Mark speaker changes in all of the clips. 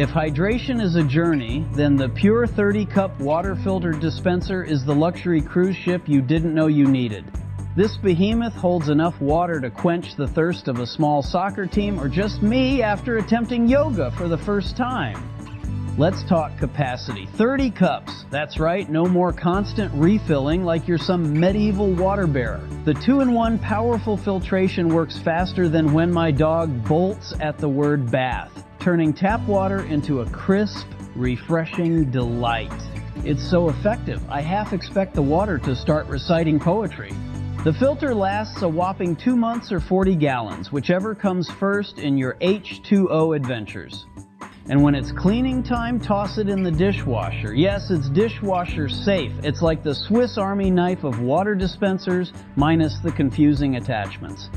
Speaker 1: If hydration is a journey, then the PUR 30-cup water filter dispenser is the luxury cruise ship you didn't know you needed. This behemoth holds enough water to quench the thirst of a small soccer team or just me after attempting yoga for the first time. Let's talk capacity. 30 cups. That's right, no more constant refilling like you're some medieval water bearer. The 2-in-1 powerful filtration works faster than when my dog bolts at the word bath, turning tap water into a crisp, refreshing delight. It's so effective, I half expect the water to start reciting poetry. The filter lasts a whopping 2 months or 40 gallons, whichever comes first in your H2O adventures. And when it's cleaning time, toss it in the dishwasher. Yes, it's dishwasher safe. It's like the Swiss Army knife of water dispensers, minus the confusing attachments.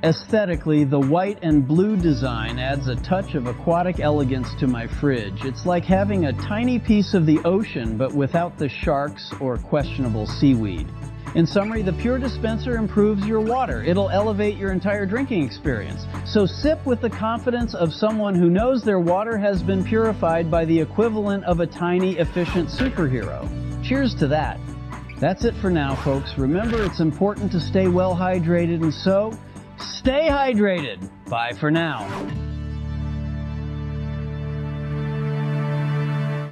Speaker 1: Aesthetically, the white and blue design adds a touch of aquatic elegance to my fridge. It's like having a tiny piece of the ocean, but without the sharks or questionable seaweed. In summary, the PUR dispenser improves your water. It'll elevate your entire drinking experience. So sip with the confidence of someone who knows their water has been purified by the equivalent of a tiny, efficient superhero. Cheers to that. That's it for now, folks. Remember, it's important to stay well hydrated, and so, stay hydrated. Bye for now.